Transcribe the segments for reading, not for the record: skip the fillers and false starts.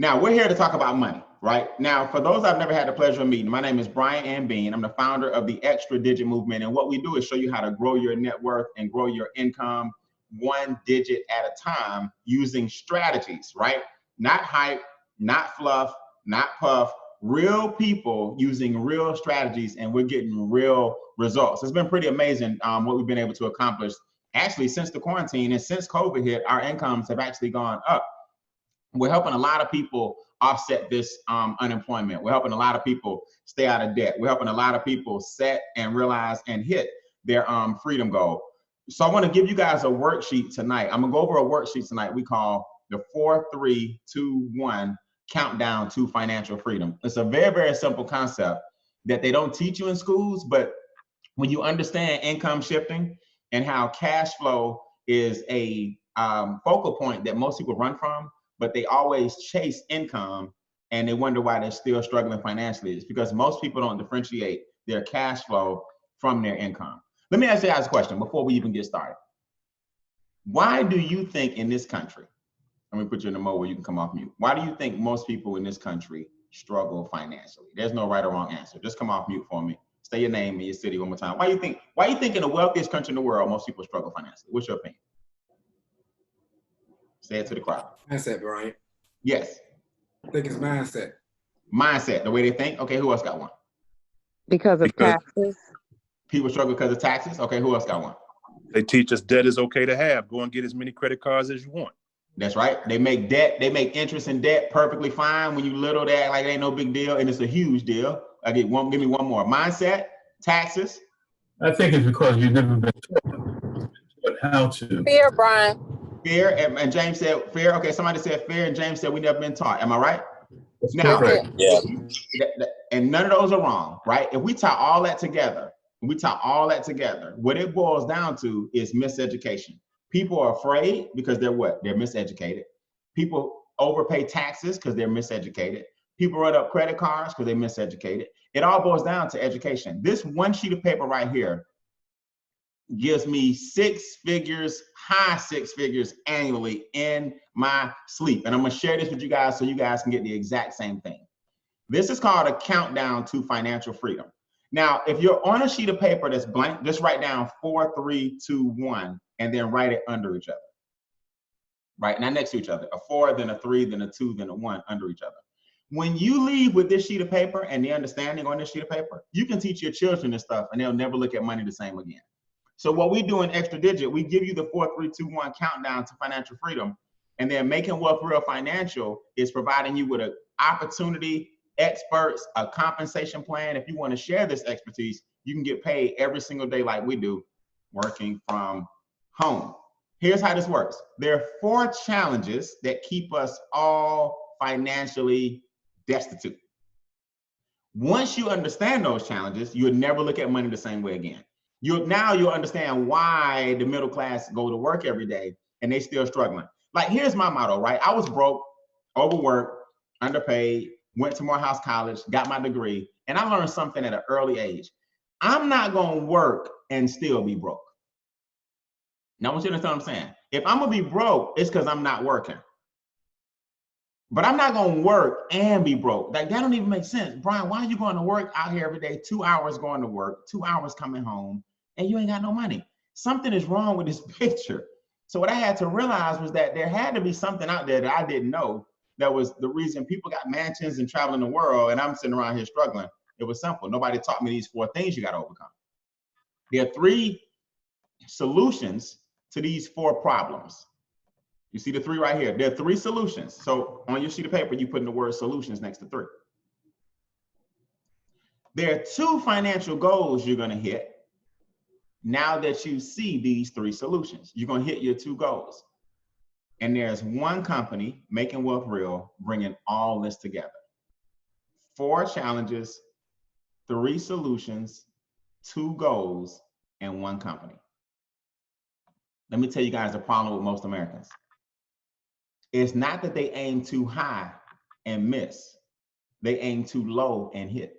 Now, we're here to talk about money, right? Now, for those I've never had the pleasure of meeting, my name is Brian and Beane. I'm the founder of the Extra Digit Movement. And what we do is show you how to grow your net worth and grow your income one digit at a time using strategies, right? Not hype, not fluff, not puff, real people using real strategies, and we're getting real results. It's been pretty amazing what we've been able to accomplish. Actually, since the quarantine and since COVID hit, our incomes have actually gone up. We're helping a lot of people offset this unemployment. We're helping a lot of people stay out of debt. We're helping a lot of people set and realize and hit their freedom goal. So I want to give you guys a worksheet tonight. I'm gonna go over a worksheet tonight we call the 4, 3, 2, 1 countdown to financial freedom. It's a very, very simple concept that they don't teach you in schools, but when you understand income shifting and how cash flow is a focal point that most people run from, but they always chase income and they wonder why they're still struggling financially. It's because most people don't differentiate their cash flow from their income. Let me ask you guys a question before we even get started. Why do you think in this country, let me put you in the mode where you can come off mute. Why do you think most people in this country struggle financially? There's no right or wrong answer. Just come off mute for me. Say your name and your city one more time. Why do you think in the wealthiest country in the world, most people struggle financially? What's your opinion? Say it to the crowd. Mindset, Brian. Yes. I think it's mindset. Mindset, the way they think. Okay, who else got one? Because of taxes. People struggle because of taxes. Okay, who else got one? They teach us debt is okay to have. Go and get as many credit cards as you want. That's right. They make interest in debt perfectly fine. When you little, they act like it ain't no big deal, and it's a huge deal. Give me one more. Mindset, taxes. I think it's because you've never been taught how to. Fear, Brian. Fear, and James said fear. Okay, somebody said fear, and James said we never been taught. Am I right? That's now, correct. Yeah. And none of those are wrong, right? If we tie all that together, what it boils down to is miseducation. People are afraid because they're what? They're miseducated. People overpay taxes because they're miseducated. People run up credit cards because they're miseducated. It all boils down to education. This one sheet of paper right here gives me high six figures annually in my sleep. And I'm gonna share this with you guys so you guys can get the exact same thing. This is called a countdown to financial freedom. Now, if you're on a sheet of paper that's blank, just write down 4, 3, 2, 1, and then write it under each other. Right, not next to each other. A 4, then a 3, then a 2, then a 1 under each other. When you leave with this sheet of paper and the understanding on this sheet of paper, you can teach your children this stuff and they'll never look at money the same again. So what we do in Extra Digit, we give you the 4, 3, 2, 1 countdown to financial freedom. And then Making Wealth Real Financial is providing you with an opportunity, experts, a compensation plan. If you want to share this expertise, you can get paid every single day like we do, working from home. Here's how this works. There are 4 challenges that keep us all financially destitute. Once you understand those challenges, you'll never look at money the same way again. You'll understand why the middle class go to work every day and they still struggling. Like, here's my motto, right? I was broke, overworked, underpaid, went to Morehouse College, got my degree, and I learned something at an early age. I'm not gonna work and still be broke. Now, I want you to understand what I'm saying. If I'm gonna be broke, it's because I'm not working. But I'm not gonna work and be broke. Like, that don't even make sense. Brian, why are you going to work out here every day, 2 hours going to work, 2 hours coming home, and you ain't got no money? Something is wrong with this picture. So what I had to realize was that there had to be something out there that I didn't know that was the reason people got mansions and traveling the world, and I'm sitting around here struggling. It was simple. Nobody taught me these 4 things you got to overcome. There are 3 solutions to these 4 problems. You see the 3 right here. There are 3 solutions. So on your sheet of paper, you put in the word solutions next to 3. There are 2 financial goals you're going to hit now that you see these 3 solutions. You're going to hit your 2 goals. And there's 1 company, Making Wealth Real, bringing all this together. 4 challenges, 3 solutions, 2 goals, and 1 company. Let me tell you guys the problem with most Americans. It's not that they aim too high and miss. They aim too low and hit.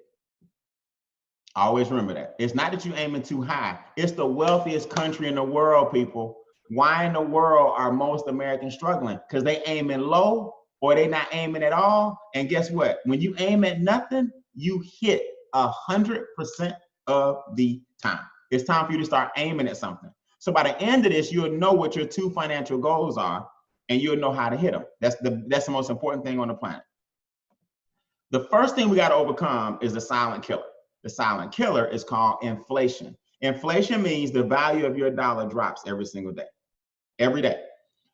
Always remember that. It's not that you're aiming too high. It's the wealthiest country in the world, people. Why in the world are most Americans struggling? Because they aiming low or they not aiming at all. And guess what? When you aim at nothing, you hit 100% of the time. It's time for you to start aiming at something. So by the end of this, you'll know what your 2 financial goals are, and you'll know how to hit them. That's the most important thing on the planet. The first thing we got to overcome is the silent killer. The silent killer is called inflation. Inflation means the value of your dollar drops every single day, every day.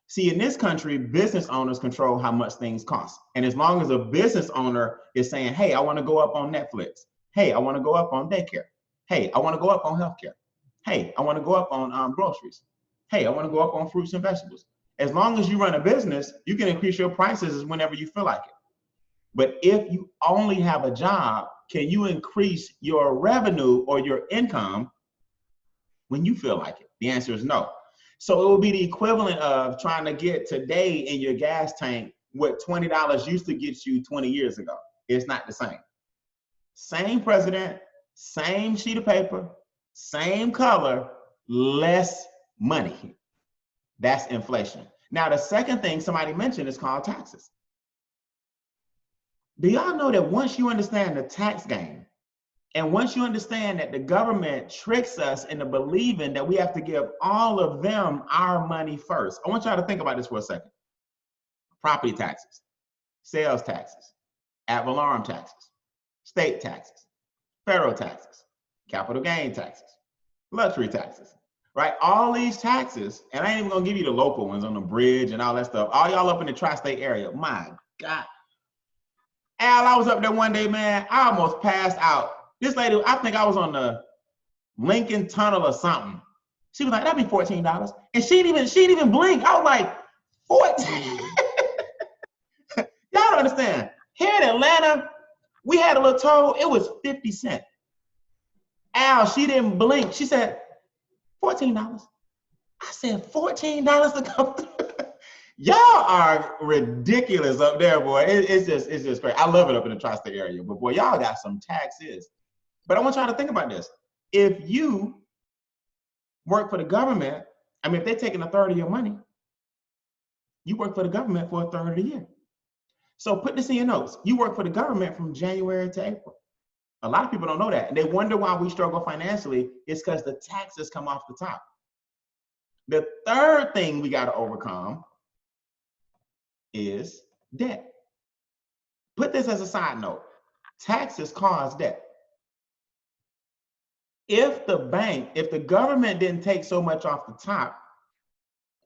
See, in this country, business owners control how much things cost. And as long as a business owner is saying, hey, I want to go up on Netflix. Hey, I want to go up on daycare. Hey, I want to go up on healthcare. Hey, I want to go up on groceries. Hey, I want to go up on fruits and vegetables. As long as you run a business, you can increase your prices whenever you feel like it. But if you only have a job, can you increase your revenue or your income when you feel like it? The answer is no. So it will be the equivalent of trying to get today in your gas tank what $20 used to get you 20 years ago. It's not the same. Same president, same sheet of paper, same color, less money. That's inflation. Now, the second thing somebody mentioned is called taxes. Do y'all know that once you understand the tax game, and once you understand that the government tricks us into believing that we have to give all of them our money first. I want y'all to think about this for a second. Property taxes, sales taxes, ad valorem taxes, state taxes, federal taxes, capital gain taxes, luxury taxes, right? All these taxes, and I ain't even gonna give you the local ones on the bridge and all that stuff. All y'all up in the tri-state area, my God. Al, I was up there one day, man, I almost passed out. This lady, I think I was on the Lincoln Tunnel or something. She was like, that'd be $14. And she didn't even blink. I was like, 14. Y'all don't understand. Here in Atlanta, we had a little toll, it was 50 cents. Al, she didn't blink. She said, $14. I said, $14 to come through. Y'all are ridiculous up there, boy. It's just great. I love it up in the tri-state area, but boy, y'all got some taxes. But I want y'all to think about this. If you work for the government, I mean, if they're taking a third of your money, you work for the government for a third of the year. So put this in your notes. You work for the government from January to April. A lot of people don't know that. And they wonder why we struggle financially. It's because the taxes come off the top. The third thing we got to overcome is debt. Put this as a side note. Taxes cause debt. If the government didn't take so much off the top,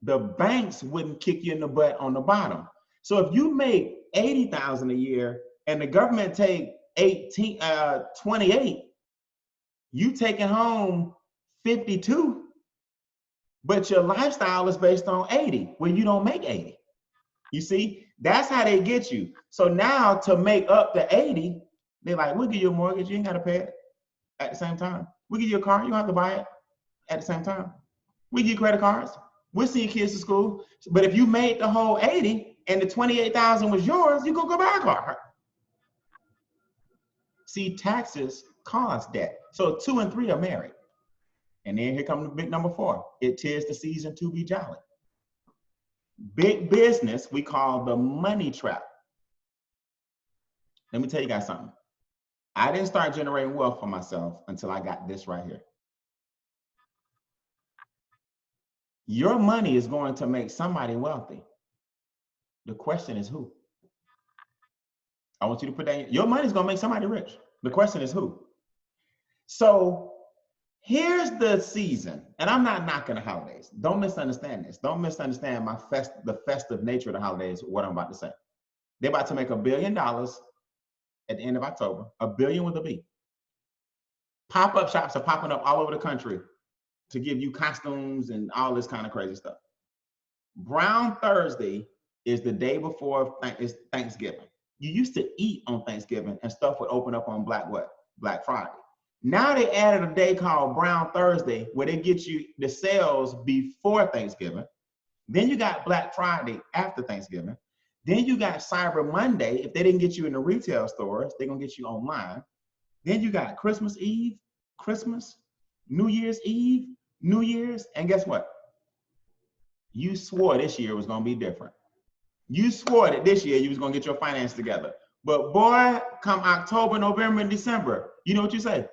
the banks wouldn't kick you in the butt on the bottom. So if you make $80,000 a year and the government take 28, you taking home 52, but your lifestyle is based on 80 when you don't make 80. You see, that's how they get you. So now to make up the 80, they're like, we'll give you a mortgage, you ain't got to pay it at the same time. We'll give you a car, you don't have to buy it at the same time. We give you credit cards, we'll send your kids to school. But if you made the whole 80 and the 28,000 was yours, you go buy a car. See, taxes cause debt. So 2 and 3 are married. And then here comes the big number 4. It 'tis the season to be jolly. Big business we call the money trap. Let me tell you guys something. I didn't start generating wealth for myself until I got this right here. Your money is going to make somebody wealthy. The question is who? I want you to put that in. Your money is going to make somebody rich. The question is who? So here's the season, and I'm not knocking the holidays. Don't misunderstand this. Don't misunderstand the festive nature of the holidays, what I'm about to say. They're about to make $1 billion at the end of October, $1 billion with a B. Pop-up shops are popping up all over the country to give you costumes and all this kind of crazy stuff. Brown Thursday is the day before Thanksgiving. You used to eat on Thanksgiving and stuff would open up on Black Friday. Now they added a day called Brown Thursday where they get you the sales before Thanksgiving. Then you got Black Friday after Thanksgiving. Then you got Cyber Monday. If they didn't get you in the retail stores, they're going to get you online. Then you got Christmas Eve, Christmas, New Year's Eve, New Year's. And guess what? You swore this year was going to be different. You swore that this year you was gonna get your finance together. But boy, come October, November, and December, you know what you say?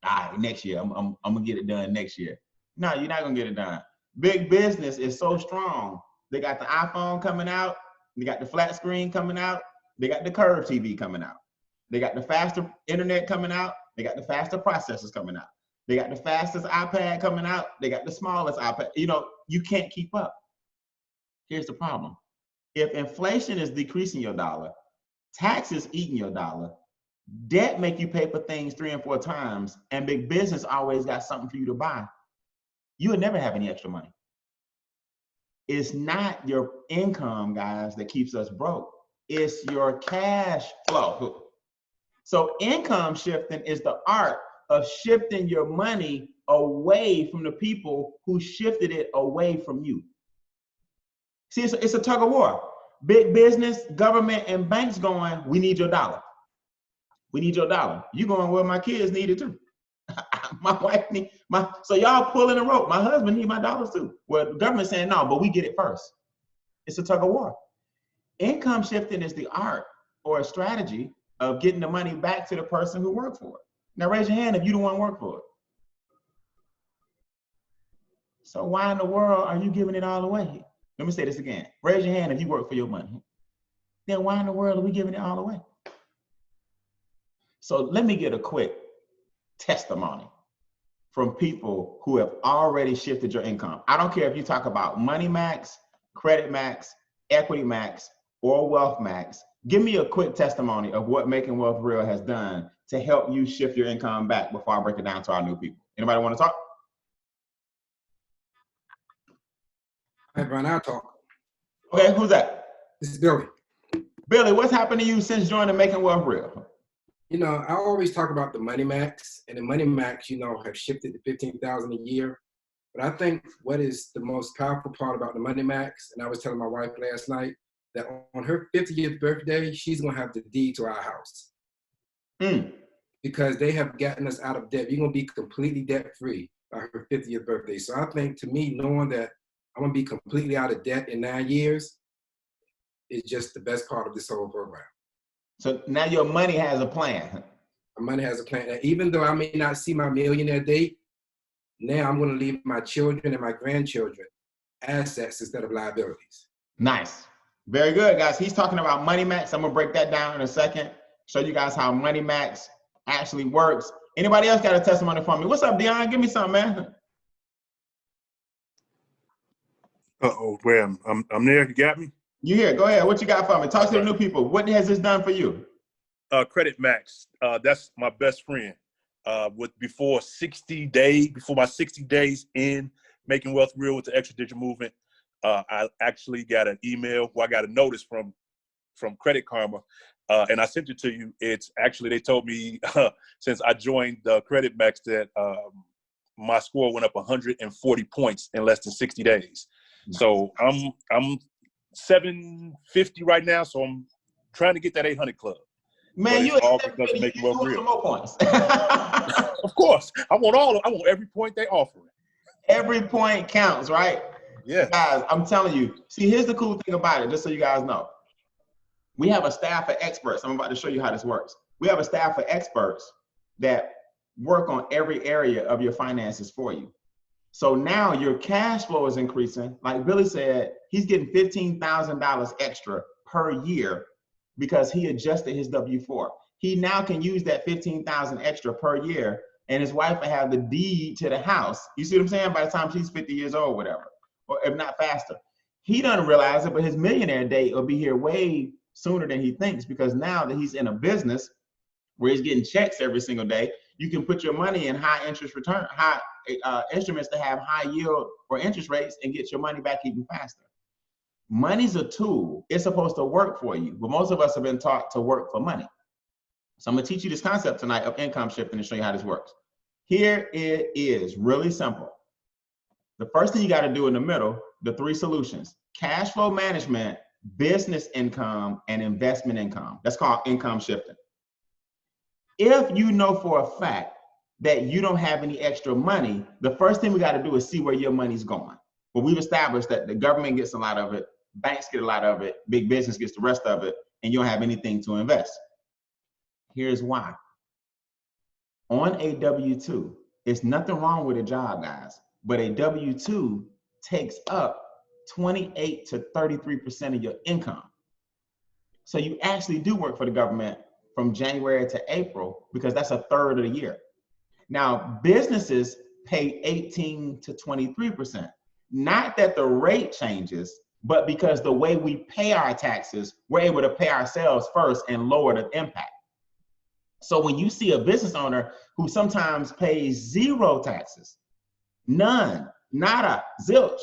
All right, next year, I'm gonna get it done next year. No, you're not gonna get it done. Big business is so strong. They got the iPhone coming out, they got the flat screen coming out, they got the curved TV coming out, they got the faster internet coming out, they got the faster processors coming out, they got the fastest iPad coming out, they got the smallest iPad. You know, you can't keep up. Here's the problem. If inflation is decreasing your dollar, taxes eating your dollar, debt make you pay for things 3 and 4 times, and big business always got something for you to buy, you would never have any extra money. It's not your income, guys, that keeps us broke. It's your cash flow. So income shifting is the art of shifting your money away from the people who shifted it away from you. See, it's a tug of war. Big business, government, and banks going, we need your dollar. We need your dollar. You going, well, my kids need it too. My wife need so y'all pulling the rope. My husband need my dollars too. Well, the government saying no, but we get it first. It's a tug of war. Income shifting is the art or a strategy of getting the money back to the person who worked for it. Now raise your hand if you don't want to work for it. So why in the world are you giving it all away? Let me say this again. Raise your hand if you work for your money. Then why in the world are we giving it all away? So let me get a quick testimony from people who have already shifted your income. I don't care if you talk about Money Max, Credit Max, Equity Max, or Wealth Max. Give me a quick testimony of what Making Wealth Real has done to help you shift your income back before I break it down to our new people. Anybody want to talk? Hey, Brian, I'll talk. Okay, who's that? This is Billy. Billy, what's happened to you since joining Making Wealth Real? You know, I always talk about the Money Max, and the Money Max, you know, have shifted to $15,000 a year. But I think what is the most powerful part about the Money Max, and I was telling my wife last night, that on her 50th birthday, she's going to have the deed to our house. Because they have gotten us out of debt. You're going to be completely debt-free by her 50th birthday. So I think, to me, knowing that I'm going to be completely out of debt in 9 years is just the best part of this whole program. So now your money has a plan. My money has a plan. And even though I may not see my millionaire date, now I'm going to leave my children and my grandchildren assets instead of liabilities. Nice. Very good, guys. He's talking about Money Max. I'm going to break that down in a second. Show you guys how Money Max actually works. Anybody else got a testimony for me? What's up, Beane? Give me something, man. Uh-oh, well, I'm there. You got me? You here? Go ahead. What you got for me? Talk to the new people. What has this done for you? Credit Max. That's my best friend. Before my 60 days in Making Wealth Real with the Extra Digital Movement, I actually got an email. Well, I got a notice from Credit Karma, and I sent it to you. It's actually, they told me since I joined Credit Max that my score went up 140 points in less than 60 days. Nice. So I'm 750 right now, so I'm trying to get that 800 club. Man, you all because of Making Wealth Real. More points. Of course, I want every point they offer. Every point counts, right? Yeah. Guys, I'm telling you. See, here's the cool thing about it, just so you guys know. We have a staff of experts. I'm about to show you how this works. We have a staff of experts that work on every area of your finances for you. So now your cash flow is increasing. Like Billy said, he's getting $15,000 extra per year because he adjusted his W-4. He now can use that $15,000 extra per year, and his wife will have the deed to the house. You see what I'm saying? By the time she's 50 years old, whatever, or if not faster. He doesn't realize it, but his millionaire date will be here way sooner than he thinks, because now that he's in a business where he's getting checks every single day, you can put your money in high interest return, high instruments to have high yield or interest rates and get your money back even faster. Money's a tool. It's supposed to work for you, but most of us have been taught to work for money. So I'm gonna teach you this concept tonight of income shifting and show you how this works. Here it is, really simple. The first thing you gotta do in the middle, the 3 solutions: cash flow management, business income, and investment income. That's called income shifting. If you know for a fact that you don't have any extra money, the first thing we got to do is see where your money's going. Well, we've established that the government gets a lot of it, banks get a lot of it, big business gets the rest of it, and you don't have anything to invest. Here's why. On a W-2, it's nothing wrong with a job, guys, but a W-2 takes up 28 to 33% of your income. So you actually do work for the government from January to April because that's a third of the year. Now, businesses pay 18 to 23%. Not that the rate changes, but because the way we pay our taxes, we're able to pay ourselves first and lower the impact. So when you see a business owner who sometimes pays zero taxes, none, nada, zilch,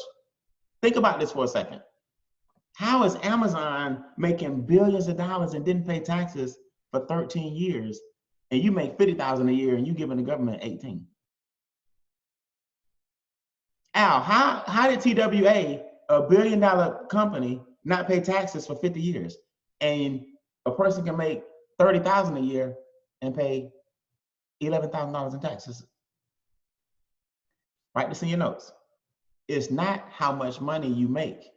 think about this for a second. How is Amazon making billions of dollars and didn't pay taxes for 13 years, and you make $50,000 a year and you giving the government 18? Al, how did TWA, a $1 billion company, not pay taxes for 50 years? And a person can make $30,000 a year and pay $11,000 in taxes. Write this in your notes. It's not how much money you make.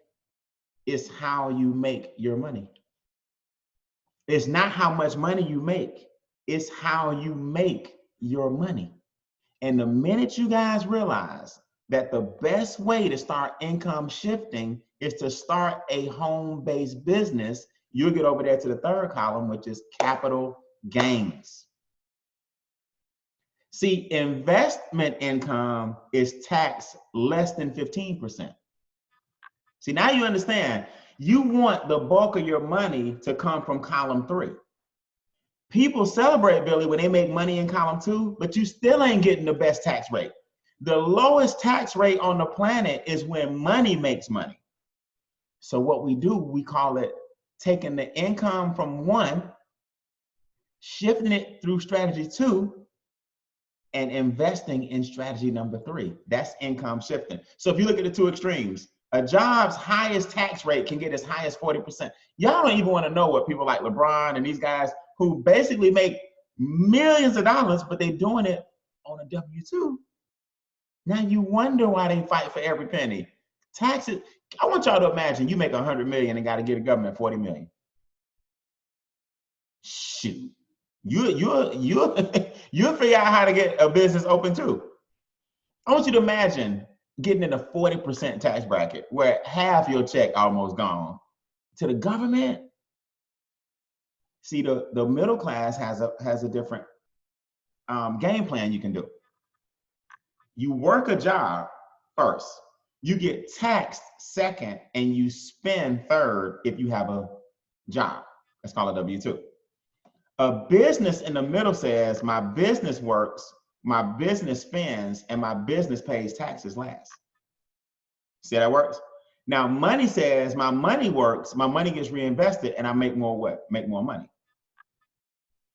It's how you make your money. It's not how much money you make. It's how you make your money. And the minute you guys realize that the best way to start income shifting is to start a home-based business, you'll get over there to the third column, which is capital gains. See, investment income is taxed less than 15%. See, now you understand, you want the bulk of your money to come from column 3. People celebrate, Billy, when they make money in column 2, but you still ain't getting the best tax rate. The lowest tax rate on the planet is when money makes money. So what we do, we call it taking the income from 1, shifting it through strategy 2, and investing in strategy number 3. That's income shifting. So if you look at the two extremes, a job's highest tax rate can get as high as 40%. Y'all don't even want to know what people like LeBron and these guys who basically make millions of dollars, but they're doing it on a W-2. Now you wonder why they fight for every penny. Taxes, I want y'all to imagine you make 100 million and got to give the government 40 million. Shoot, you'll figure out how to get a business open too. I want you to imagine getting in a 40% tax bracket where half your check almost gone to the government. See, the middle class has a different game plan you can do. You work a job first, you get taxed second, and you spend third if you have a job. That's called a W-2. A business in the middle says my business works, my business spends, and my business pays taxes last. See how that works? Now money says my money works, my money gets reinvested, and I make more what? Make more money.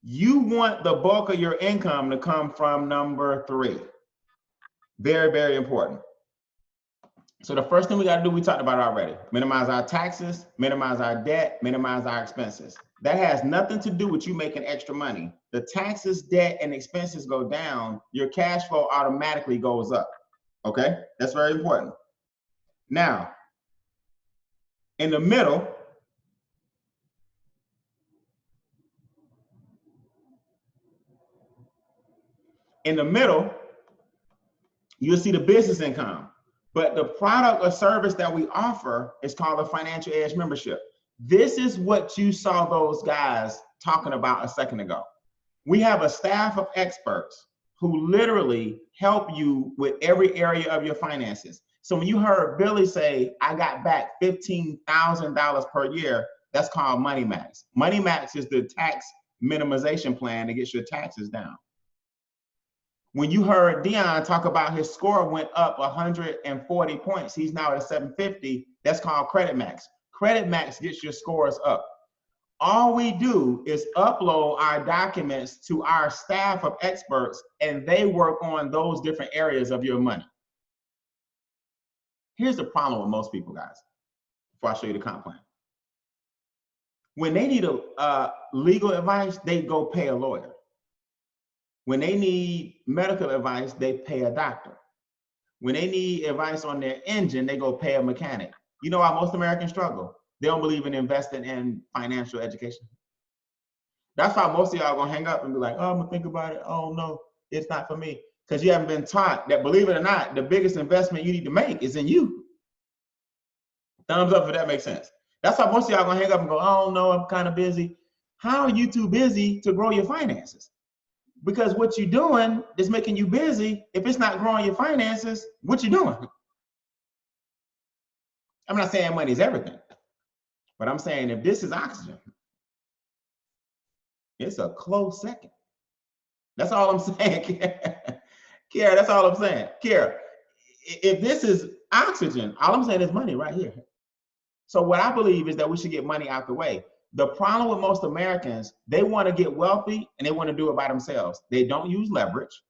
You want the bulk of your income to come from number 3. Very, very important. So the first thing we got to do, we talked about already. Minimize our taxes, minimize our debt, minimize our expenses. That has nothing to do with you making extra money. The taxes, debt, and expenses go down, your cash flow automatically goes up. Okay? That's very important. Now, in the middle, you'll see the business income. But the product or service that we offer is called a Financial Edge membership. This is what you saw those guys talking about a second ago. We have a staff of experts who literally help you with every area of your finances. So when you heard Billy say, I got back $15,000 per year, that's called Money Max. Money Max is the tax minimization plan that gets your taxes down. When you heard Dion talk about his score went up 140 points, he's now at 750, that's called Credit Max. Credit Max gets your scores up. All we do is upload our documents to our staff of experts, and they work on those different areas of your money. Here's the problem with most people, guys, before I show you the comp plan. When they need legal advice, they go pay a lawyer. When they need medical advice, they pay a doctor. When they need advice on their engine, they go pay a mechanic. You know why most Americans struggle? They don't believe in investing in financial education. That's why most of y'all gonna hang up and be like, oh, I'm gonna think about it. Oh no, it's not for me. Because you haven't been taught that, believe it or not, the biggest investment you need to make is in you. Thumbs up if that makes sense. That's why most of y'all gonna hang up and go, oh no, I'm kind of busy. How are you too busy to grow your finances? Because what you're doing is making you busy. If it's not growing your finances, what you doing? I'm not saying money is everything, but I'm saying if this is oxygen, it's a close second. That's all I'm saying, Kiara, that's all I'm saying. Kiara, if this is oxygen, all I'm saying is money right here. So what I believe is that we should get money out the way. The problem with most Americans, they want to get wealthy and they want to do it by themselves. They don't use leverage.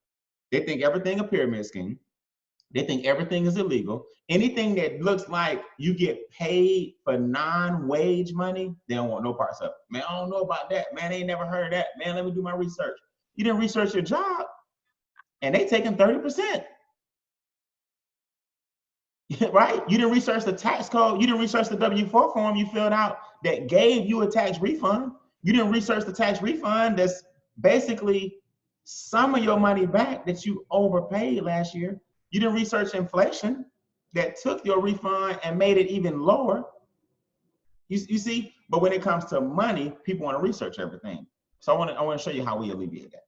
They think everything a pyramid scheme. They think everything is illegal. Anything that looks like you get paid for non-wage money, they don't want no parts of it. Man, I don't know about that. Man, I ain't never heard of that. Man, let me do my research. You didn't research your job, and they taking 30%. Right? You didn't research the tax code. You didn't research the W-4 form you filled out that gave you a tax refund. You didn't research the tax refund that's basically some of your money back that you overpaid last year. You didn't research inflation that took your refund and made it even lower. You see? But when it comes to money, people want to research everything. So I want to show you how we alleviate that.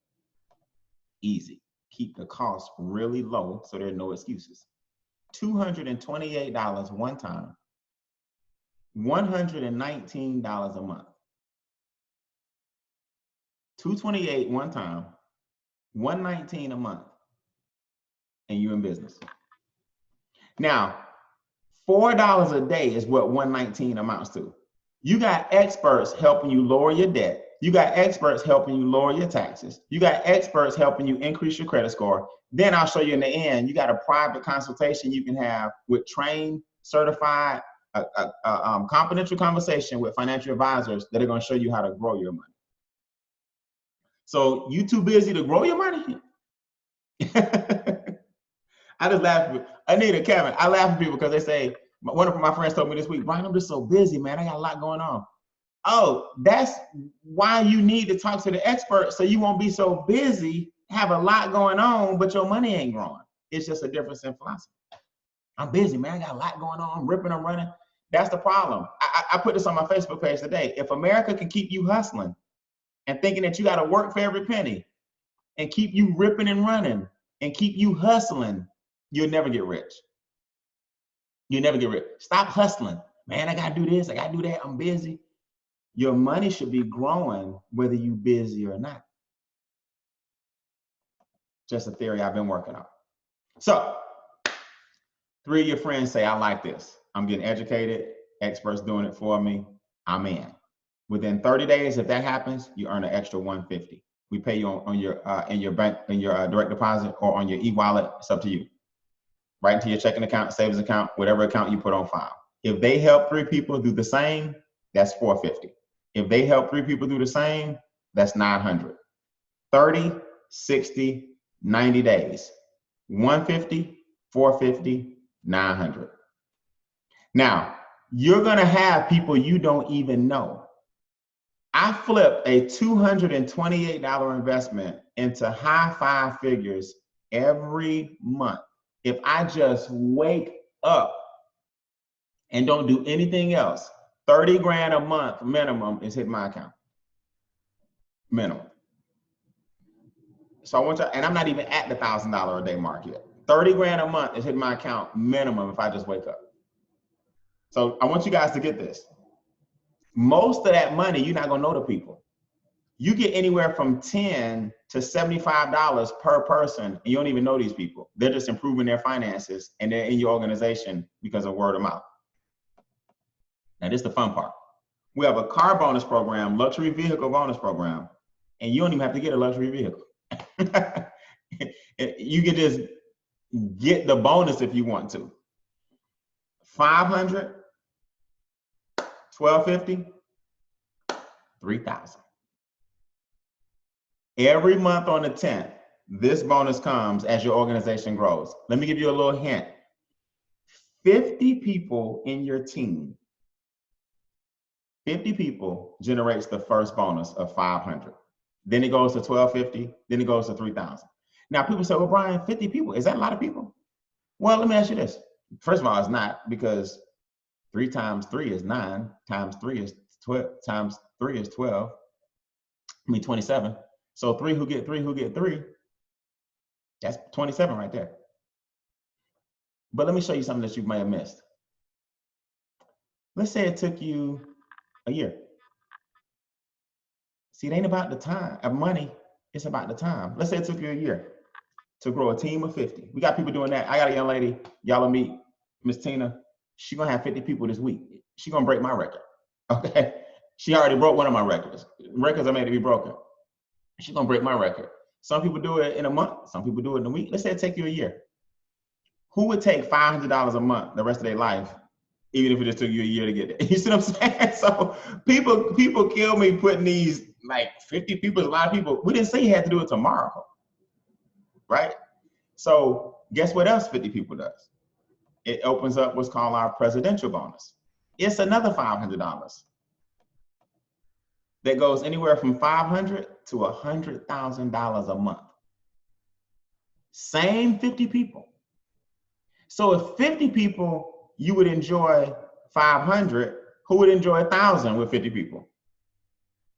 Easy. Keep the cost really low so there are no excuses. $228 one time, $119 a month. $228 one time, $119 a month, and you're in business. Now, $4 a day is what $119 amounts to. You got experts helping you lower your debt. You got experts helping you lower your taxes. You got experts helping you increase your credit score. Then I'll show you in the end, you got a private consultation you can have with trained, certified, confidential conversation with financial advisors that are going to show you how to grow your money. So you too busy to grow your money? I just laugh. Anita, Kevin, I laugh at people because they say, one of my friends told me this week, Brian, I'm just so busy, man. I got a lot going on. Oh, that's why you need to talk to the expert so you won't be so busy, have a lot going on, but your money ain't growing. It's just a difference in philosophy. I'm busy, man. I got a lot going on. I'm ripping, I'm running. That's the problem. I put this on my Facebook page today. If America can keep you hustling and thinking that you got to work for every penny and keep you ripping and running and keep you hustling, you'll never get rich. You'll never get rich. Stop hustling. Man, I got to do this. I got to do that. I'm busy. Your money should be growing whether you're busy or not. Just a theory I've been working on. So 3 of your friends say, I like this. I'm getting educated. Experts doing it for me. I'm in. Within 30 days, if that happens, you earn an extra $150. We pay you on your in your bank, in your direct deposit or on your e-wallet. It's up to you. Right into your checking account, savings account, whatever account you put on file. If they help 3 people do the same, that's $450. If they help 3 people do the same, that's $900. 30, 60, 90 days. 150, 450, 900. Now, you're gonna have people you don't even know. I flipped a $228 investment into high 5 figures every month. If I just wake up and don't do anything else, 30 grand a month minimum is hitting my account. Minimum. So I want you, and I'm not even at the $1,000 a day mark yet. 30 grand a month is hitting my account minimum if I just wake up. So I want you guys to get this. Most of that money, you're not gonna know the people. You get anywhere from $10 to $75 per person, and you don't even know these people. They're just improving their finances, and they're in your organization because of word of mouth. Now, this is the fun part. We have a car bonus program, luxury vehicle bonus program, and you don't even have to get a luxury vehicle. You can just get the bonus if you want to. $500, $1,250, $3,000. Every month on the 10th, this bonus comes as your organization grows. Let me give you a little hint. 50 people in your team, 50 people generates the first bonus of 500. Then it goes to 1250, then it goes to 3,000. Now people say, well, Brian, 50 people, is that a lot of people? Well, let me ask you this. First of all, it's not, because 3 times 3 is 9, times 3 is 12, times 3 is 12. I mean 27. So 3 who get 3, that's 27 right there. But let me show you something that you may have missed. Let's say it took you a year. See, it ain't about the time of money, it's about the time. Let's say it took you a year to grow a team of 50. We got people doing that. I got a young lady, y'all will meet, Miss Tina. She's gonna have 50 people this week. She's gonna break my record, okay? She already broke one of my records. Records are made to be broken. She's gonna break my record. Some people do it in a month, some people do it in a week. Let's say it take you a year. Who would take $500 a month the rest of their life, even if it just took you a year to get there? You see what I'm saying? So people kill me putting these, like 50 people is a lot of people. We didn't say you had to do it tomorrow, right? So guess what else 50 people does? It opens up what's called our presidential bonus. It's another $500 that goes anywhere from $500 to $100,000 a month. Same 50 people. So if 50 people, you would enjoy 500, who would enjoy 1,000 with 50 people?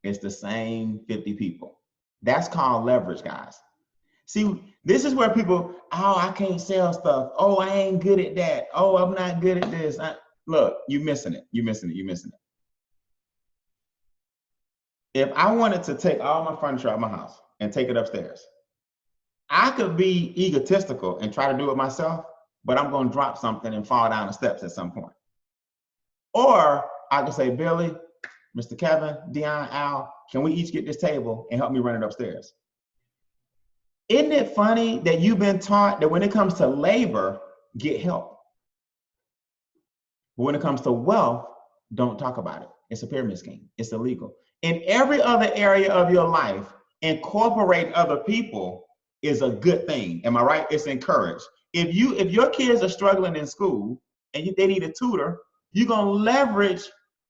It's the same 50 people. That's called leverage, guys. See, this is where people, oh, I can't sell stuff. Oh, I ain't good at that. Oh, I'm not good at this. Look, you're missing it. You're missing it. You're missing it. If I wanted to take all my furniture out of my house and take it upstairs, I could be egotistical and try to do it myself, but I'm going to drop something and fall down the steps at some point. Or I could say, Billy, Mr. Kevin, Dion, Al, can we each get this table and help me run it upstairs? Isn't it funny that you've been taught that when it comes to labor, get help? But when it comes to wealth, don't talk about it. It's a pyramid scheme. It's illegal. In every other area of your life, incorporating other people is a good thing. Am I right? It's encouraged. If your kids are struggling in school and they need a tutor, you're gonna leverage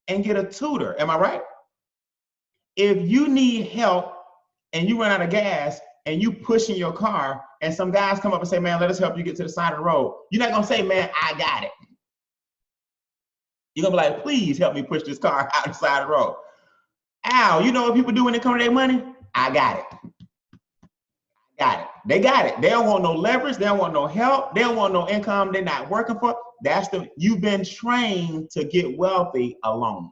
and get a tutor. Am I right? If you need help and you run out of gas and you push in your car and some guys come up and say, man, let us help you get to the side of the road, you're not gonna say, man, I got it. You're gonna be like, please help me push this car out the side of the road. Al, you know what people do when they come to their money? I got it. Got it. They got it. They don't want no leverage. They don't want no help. They don't want no income they're not working for. You've been trained to get wealthy alone.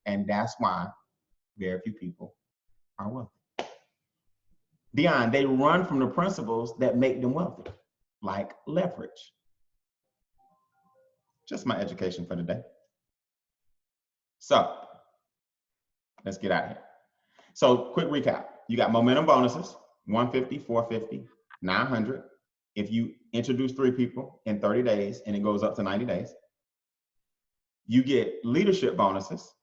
And that's why very few people are wealthy. Dion, they run from the principles that make them wealthy, like leverage. Just my education for today. So let's get out of here. So quick recap. You got momentum bonuses, 150, 450, 900. If you introduce 3 people in 30 days and it goes up to 90 days. You get leadership bonuses.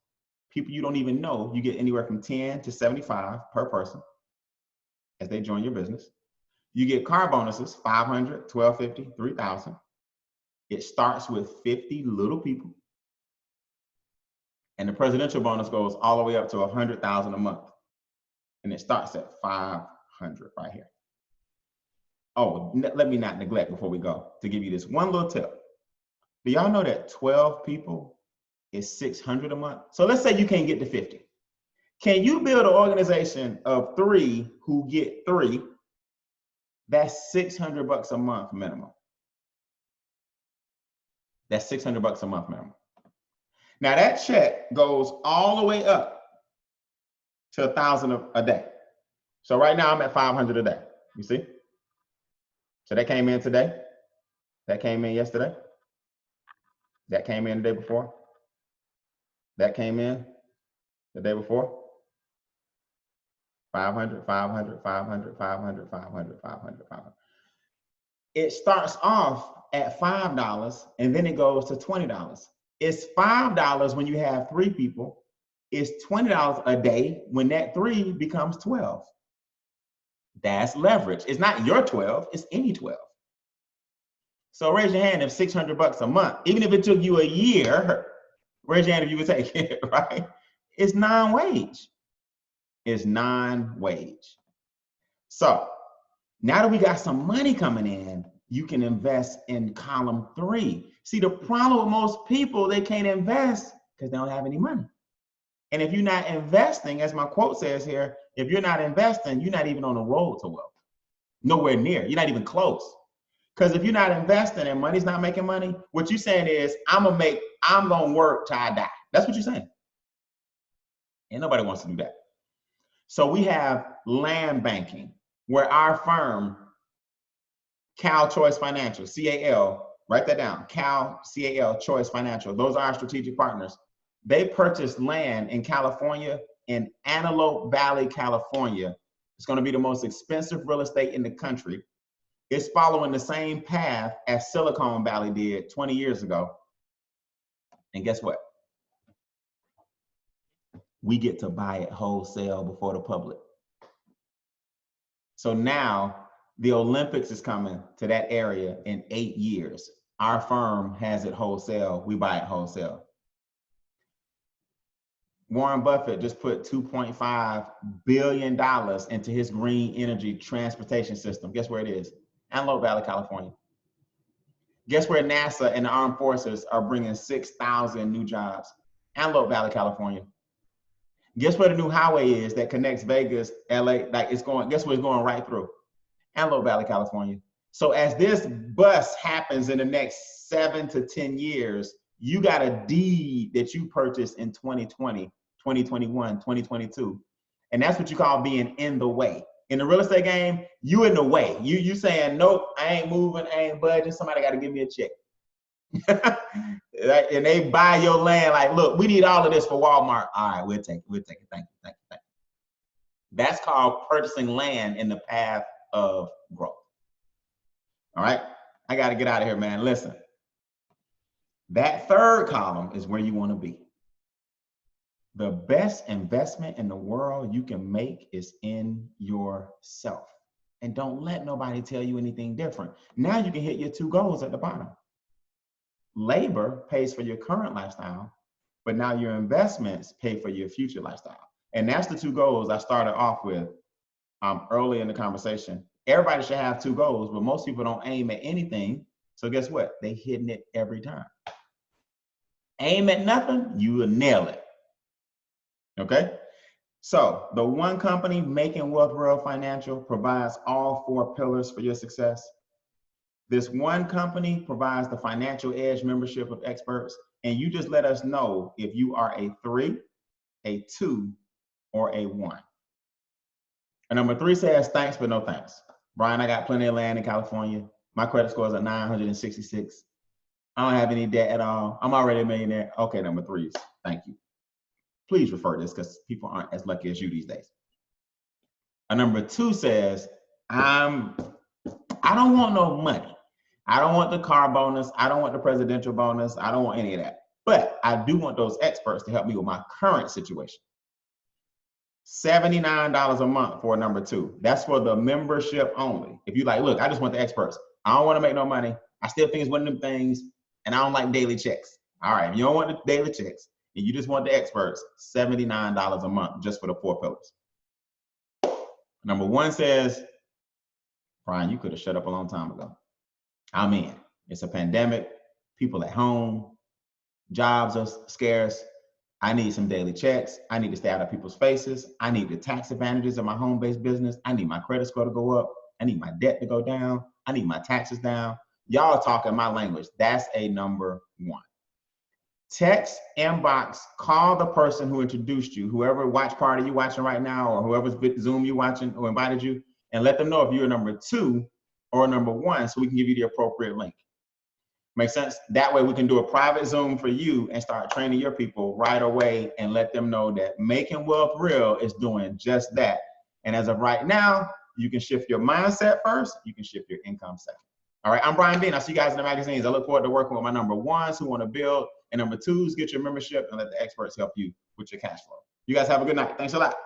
People you don't even know, you get anywhere from 10 to 75 per person as they join your business. You get car bonuses, 500, 1250, 3,000. It starts with 50 little people. And the presidential bonus goes all the way up to 100,000 a month. And it starts at 500 right here. Oh, let me not neglect before we go to give you this one little tip. Do y'all know that 12 people is 600 a month? So let's say you can't get to 50. Can you build an organization of 3 who get 3? That's $600 a month minimum. That's $600 a month minimum. Now that check goes all the way up to 1,000 a day. So right now I'm at 500 a day. You see? So that came in today. That came in yesterday. That came in the day before. That came in the day before. 500, 500, 500, 500, 500, 500, 500. It starts off at $5 and then it goes to $20. It's $5 when you have 3 people. It's $20 a day when that 3 becomes 12. That's leverage. It's not your 12, it's any 12. So raise your hand if $600 a month, even if it took you a year, raise your hand if you would take it, right? It's non-wage. It's non-wage. So now that we got some money coming in, you can invest in column 3. See, the problem with most people, they can't invest because they don't have any money. And if you're not investing, as my quote says here, if you're not investing, you're not even on the road to wealth. Nowhere near. You're not even close. Because if you're not investing and money's not making money, what you're saying is, I'm gonna work till I die. That's what you're saying. And nobody wants to do that. So we have land banking, where our firm, Cal Choice Financial, CAL, write that down, CAL Choice Financial, those are our strategic partners. They purchased land in California, in Antelope Valley, California. It's gonna be the most expensive real estate in the country. It's following the same path as Silicon Valley did 20 years ago. And guess what? We get to buy it wholesale before the public. So now the Olympics is coming to that area in 8 years. Our firm has it wholesale. We buy it wholesale. Warren Buffett just put $2.5 billion into his green energy transportation system. Guess where it is? Antelope Valley, California. Guess where NASA and the armed forces are bringing 6,000 new jobs? Antelope Valley, California. Guess where the new highway is that connects Vegas, LA, guess where it's going right through? Antelope Valley, California. So as this bust happens in the next 7 to 10 years, you got a deed that you purchased in 2020, 2021, 2022. And that's what you call being in the way. In the real estate game, you in the way. You saying, nope, I ain't moving, I ain't budging, somebody got to give me a check. And they buy your land like, look, we need all of this for Walmart. All right, we'll take it, thank you. That's called purchasing land in the path of growth. All right, I got to get out of here, man. Listen, that third column is where you want to be. The best investment in the world you can make is in yourself. And don't let nobody tell you anything different. Now you can hit your 2 goals at the bottom. Labor pays for your current lifestyle, but now your investments pay for your future lifestyle. And that's the 2 goals I started off with early in the conversation. Everybody should have 2 goals, but most people don't aim at anything. So guess what? They hitting it every time. Aim at nothing, you will nail it. Okay, so the one company, Making Wealth Real Financial, provides all 4 pillars for your success. This one company provides the financial edge membership of experts, and you just let us know if you are a 3, a 2, or a 1. And number 3 says, thanks, but no thanks. Brian, I got plenty of land in California. My credit score is a 966. I don't have any debt at all. I'm already a millionaire. Okay, number 3 is, thank you. Please refer this because people aren't as lucky as you these days. And number 2 says, I don't want no money. I don't want the car bonus. I don't want the presidential bonus. I don't want any of that. But I do want those experts to help me with my current situation. $79 a month for number 2. That's for the membership only. If you like, look, I just want the experts. I don't want to make no money. I still think it's one of them things, and I don't like daily checks. All right, if you don't want the daily checks, and you just want the experts, $79 a month just for the 4 pillars. Number 1 says, Brian, you could have shut up a long time ago. I'm in. It's a pandemic, people at home, jobs are scarce. I need some daily checks. I need to stay out of people's faces. I need the tax advantages of my home-based business. I need my credit score to go up. I need my debt to go down. I need my taxes down. Y'all talking my language. That's a number 1. Text, inbox, call the person who introduced you, whoever watch party you're watching right now, or whoever's Zoom you're watching who invited you, and let them know if you're number 2 or number 1 so we can give you the appropriate link. Make sense? That way we can do a private Zoom for you and start training your people right away and let them know that Making Wealth Real is doing just that. And as of right now, you can shift your mindset first, you can shift your income second. All right, I'm Brian Beane. I'll see you guys in the magazines. I look forward to working with my number 1s who want to build, and number 2s, get your membership and let the experts help you with your cash flow. You guys have a good night. Thanks a lot.